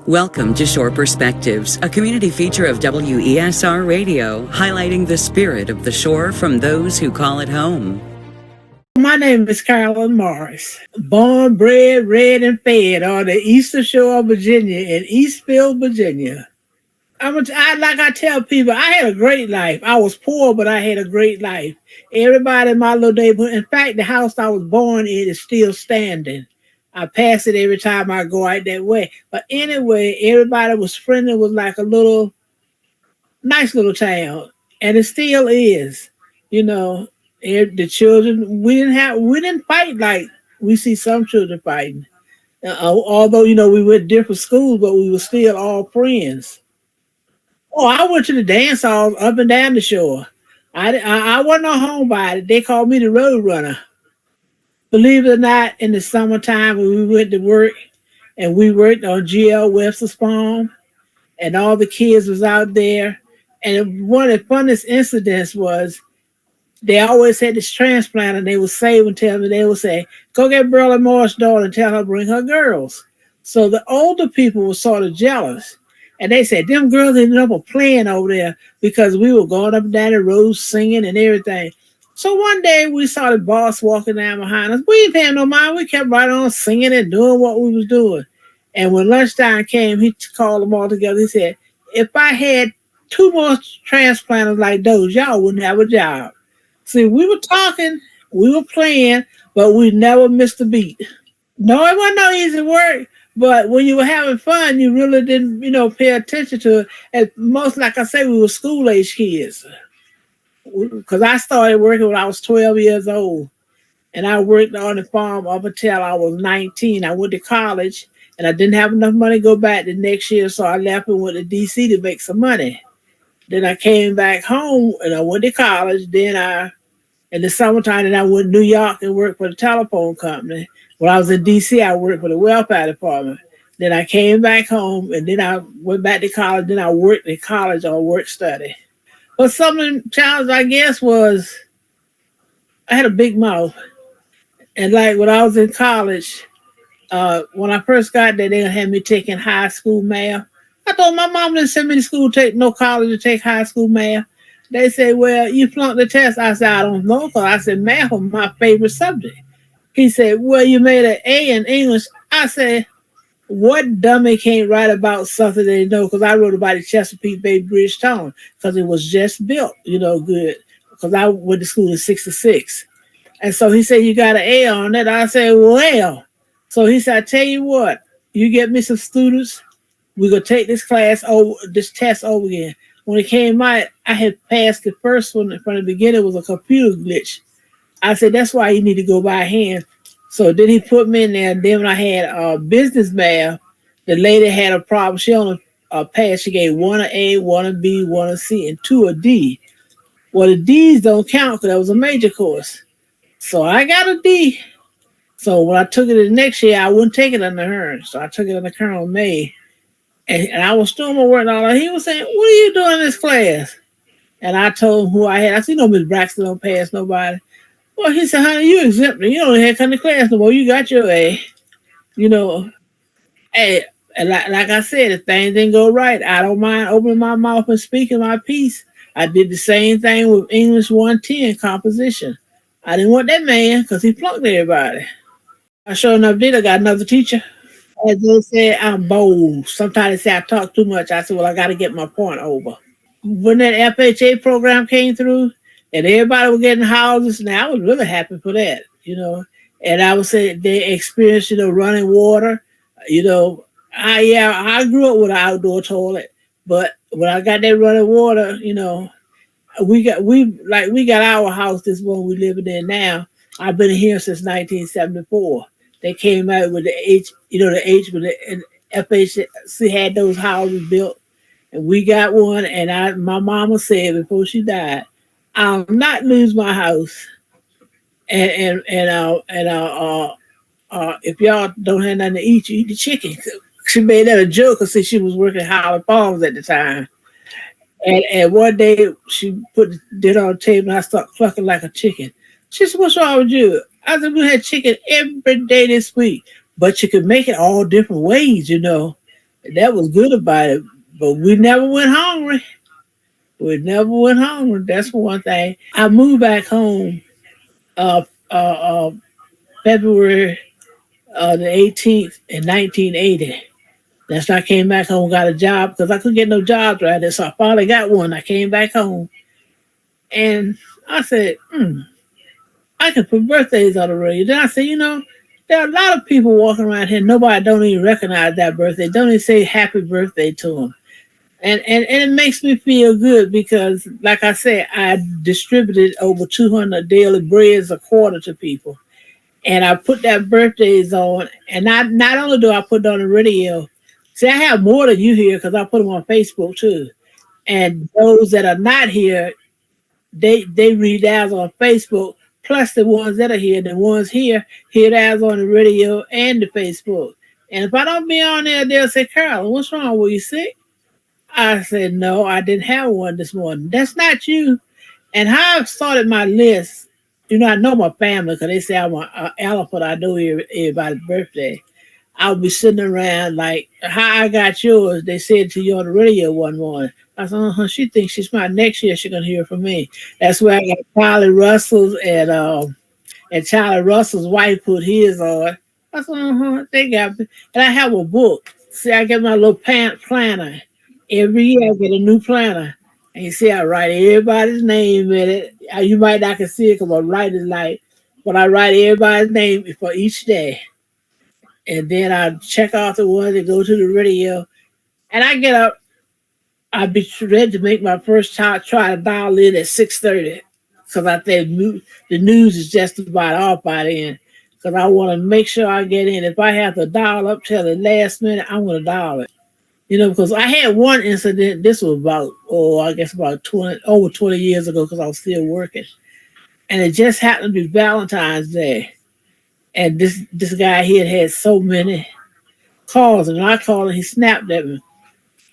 Welcome to Shore Perspectives, a community feature of WESR Radio, highlighting the spirit of the shore from those who call it home. My name is Carolyn Morris, born, bred, reared, and fed on the eastern shore of Virginia in Eastville, Virginia. Like I tell people, I had a great life. I was poor, but I had a great life. Everybody in my little neighborhood, in fact, the house I was born in is still standing. I pass it every time I go out that way. But anyway, everybody was friendly, was like a little, nice little town. And it still is, you know. The children, we didn't fight like we see some children fighting. Although, we went different schools, but we were still all friends. Oh, I went to the dance halls up and down the shore. I wasn't a homebody. They called me the road runner. Believe it or not, in the summertime when we went to work, and we worked on GL Webster's farm, and all the kids was out there. And one of the funniest incidents was, they always had this transplant, and they would say and tell me, they would say, go get Burley Morris' daughter and tell her to bring her girls. So the older people were sort of jealous. And they said, them girls ended up playing over there because we were going up and down the road singing and everything. So one day we saw the boss walking down behind us. We didn't pay no mind. We kept right on singing and doing what we was doing. And when lunchtime came, he called them all together. He said, if I had 2 more transplanters like those, y'all wouldn't have a job. See, we were talking, we were playing, but we never missed a beat. No, it wasn't no easy work, but when you were having fun, you really didn't, pay attention to it. And most, like I say, we were school-age kids. Because I started working when I was 12 years old, and I worked on the farm up until I was 19. I went to college, and I didn't have enough money to go back the next year, so I left and went to D.C. to make some money. Then I came back home, and I went to college. Then in the summertime, then I went to New York and worked for the telephone company. When I was in D.C., I worked for the welfare department. Then I came back home, and then I went back to college. Then I worked in college on work study. But some of the challenges, I guess, was I had a big mouth. And like when I was in college, when I first got there, they had me taking high school math. I told my mom didn't send me to school, college to take high school math. They said, well, you flunked the test. I said, I don't know, because I said math was my favorite subject. He said, well, you made an A in English. I said, what dummy can't write about something they know? Because I wrote about the Chesapeake Bay Bridge Tunnel, because it was just built, good. Because I went to school in 66. And so he said, you got an A on that. I said, well. So he said, I tell you what, you get me some students, we're going to take this test over again. When it came out, I had passed the first one from the beginning. It was a computer glitch. I said, that's why you need to go by hand. So then he put me in there. And then when I had business math, the lady had a problem. She only passed. She gave 1 an A, 1 a B, 1 a C, and 2 a D. Well, the D's don't count because that was a major course. So I got a D. So when I took it the next year, I wouldn't take it under her. So I took it under Colonel May. And I was doing my work and all that. He was saying, what are you doing in this class? And I told him who I had. I said, Miss Braxton don't pass nobody. Well, he said, honey, you exempt. You don't have to come to class no more. You got your A. Hey, and like I said, if things didn't go right, I don't mind opening my mouth and speaking my piece. I did the same thing with English 110 composition. I didn't want that man because he flunked everybody. I sure enough did. I got another teacher. As they said, I'm bold. Sometimes they say I talk too much. I said, well, I got to get my point over. When that FHA program came through and everybody was getting houses, now I was really happy for that, And I would say they experienced, running water. I grew up with an outdoor toilet, but when I got that running water, we got our house, this one we living in now. I've been here since 1974. They came out with the FHC had those houses built, and we got one. And my mama said before she died, I'll not lose my house. And if y'all don't have nothing to eat, you eat the chicken. She made that a joke because she was working Howard Farms at the time. And one day she put dinner on the table and I started clucking like a chicken. She said, what's wrong with you? I said, we had chicken every day this week, but you could make it all different ways, That was good about it. But we never went hungry. We never went hungry. That's one thing. I moved back home uh, uh, uh, February the 18th in 1980. That's when I came back home, got a job because I couldn't get no jobs right there. So I finally got one. I came back home and I said, I can put birthdays on the radio. Then I said, there are a lot of people walking around here. Nobody don't even recognize that birthday. Don't even say happy birthday to them. And it makes me feel good because, like I said, I distributed over 200 daily breads a quarter to people. And I put that birthdays on. And not only do I put it on the radio, see, I have more than you here because I put them on Facebook too. And those that are not here, they read ours on Facebook, plus the ones that are here. The ones here hear ours on the radio and the Facebook. And if I don't be on there, they'll say, Carolyn, what's wrong? Were you sick? I said, no, I didn't have one this morning. That's not you. And how I started my list, I know my family because they say I'm an elephant. I know everybody's birthday. I'll be sitting around like, how I got yours. They said to you on the radio one morning. I said, she thinks she's smart. Next year she's going to hear from me. That's where I got Charlie Russell's and Charlie Russell's wife put his on. I said, they got me. And I have a book. See, I get my little planner. Every year I get a new planner. And you see, I write everybody's name in it. You might not can see it because I write it like, but I write everybody's name for each day. And then I check off the ones that go to the radio. And I get up, I'd be ready to make my first try to dial in at 6:30 because I think the news is just about off by then. Because I want to make sure I get in. If I have to dial up till the last minute, I'm going to dial it. Because I had one incident. This was I guess about over 20 years ago because I was still working. And it just happened to be Valentine's Day. And this guy here had so many calls. And I called and he snapped at me.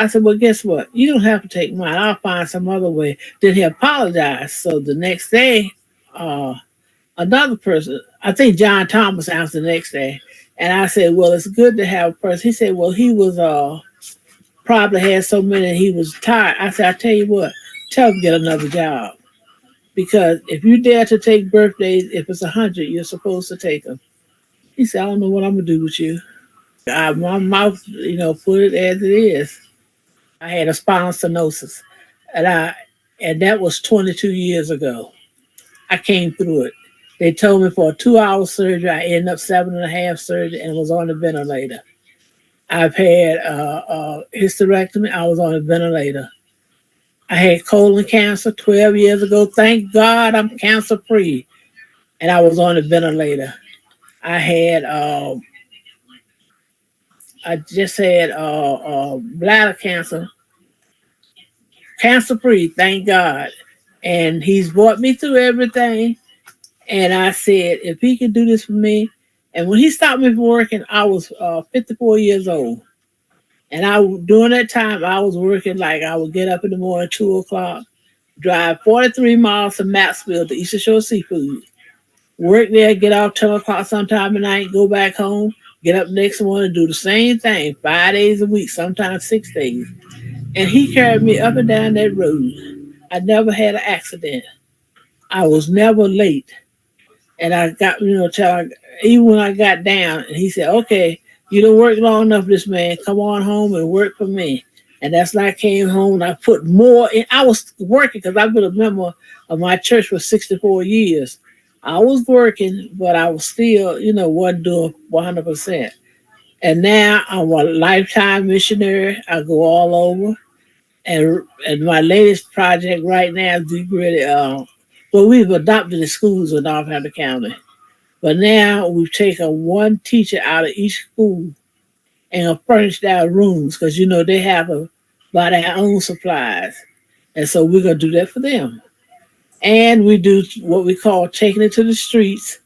I said, well, guess what? You don't have to take mine. I'll find some other way. Then he apologized. So the next day, another person, I think John Thomas answered the next day. And I said, well, it's good to have a person. He said, well, he was probably had so many he was tired. I said, I tell you what, tell him to get another job. Because if you dare to take birthdays, if it's 100, you're supposed to take them. He said, I don't know what I'm going to do with you. My mouth, put it as it is. I had a spinal stenosis, and that was 22 years ago. I came through it. They told me for a 2-hour surgery, I ended up 7.5 surgery and was on the ventilator. I've had hysterectomy. I was on a ventilator. I had colon cancer 12 years ago. Thank God I'm cancer free, and I was on a ventilator. I had I just had bladder cancer. Cancer free, thank God. And he's brought me through everything. And I said, if he can do this for me. And when he stopped me from working, I was 54 years old. And during that time, I was working like I would get up in the morning, 2 o'clock, drive 43 miles to Maxville to Eastern Shore Seafood. Work there, get off 10 o'clock sometime at night, go back home, get up next morning, do the same thing, 5 days a week, sometimes 6 days. And he carried me up and down that road. I never had an accident. I was never late. And I got, even when I got down, and he said, okay, you don't work long enough, this man. Come on home and work for me. And that's when I came home and I put more in. I was working because I've been a member of my church for 64 years. I was working, but I was still, wasn't doing 100%. And now I'm a lifetime missionary. I go all over. And my latest project right now is we've adopted the schools in Northampton County. But now we've taken one teacher out of each school and furnished our rooms because, they have by their own supplies. And so we're going to do that for them. And we do what we call taking it to the streets.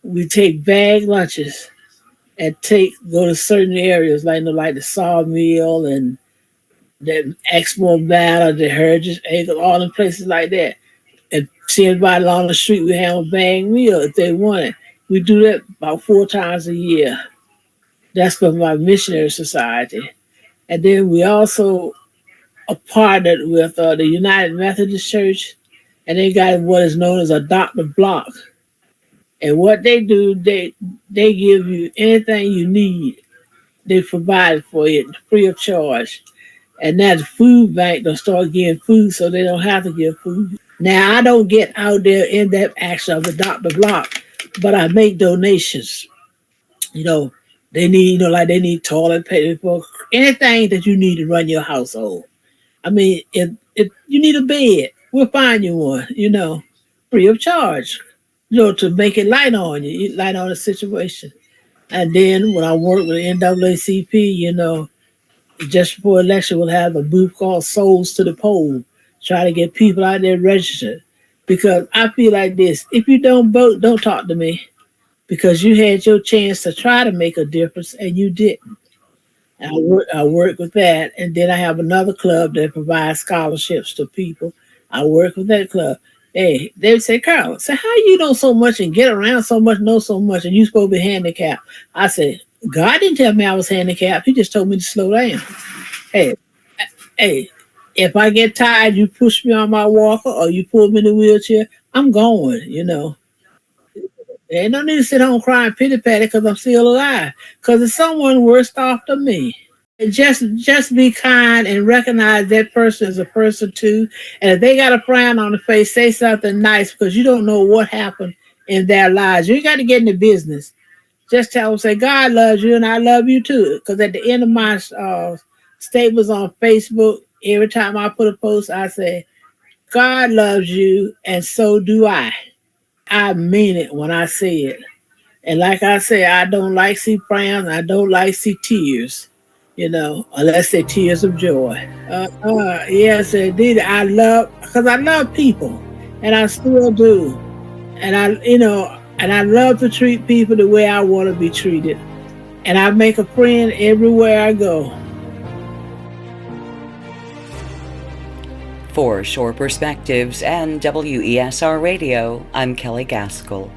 We take bag lunches and go to certain areas like the Sawmill and the Expo Battle, the Heritage Acres, all the places like that. And see everybody along the street, we have a bag meal if they want it. We do that about 4 times a year. That's for my missionary society. And then we also are partnered with the United Methodist Church, and they got what is known as a doctor block. And what they do, they give you anything you need. They provide for it free of charge. And that food bank they'll start giving food so they don't have to give food. Now I don't get out there in that action of the doctor block, but I make donations. You know, they need, like they need toilet paper, anything that you need to run your household. I mean, if you need a bed, we'll find you one, free of charge, to make it light on you, light on the situation. And then when I work with the NAACP, just before election, we'll have a booth called Souls to the Poll, try to get people out there registered. Because I feel like this: if you don't vote, don't talk to me, because you had your chance to try to make a difference and you didn't. And I work with that, and then I have another club that provides scholarships to people. I work with that club. Hey, they would say, Carl, say how you know so much and get around so much, know so much, and you supposed to be handicapped. I said, God didn't tell me I was handicapped. He just told me to slow down. Hey, hey, if I get tired, you push me on my walker or you pull me in the wheelchair, I'm going. There ain't no need to sit home crying pity patty because I'm still alive. Because there's someone worse off than me. And just be kind and recognize that person as a person too. And if they got a frown on the face, say something nice, because you don't know what happened in their lives. You ain't got to get into business. Just tell them, say, God loves you and I love you too. Because at the end of my statements on Facebook, every time I put a post, I say, God loves you and so do I. I mean it when I say it. And like I say, I don't like see frowns. I don't like see tears, unless they're tears of joy. Yes, indeed. Because I love people, and I still do. And I love to treat people the way I want to be treated. And I make a friend everywhere I go. For Shore Perspectives and WESR Radio, I'm Kelley Gaskell.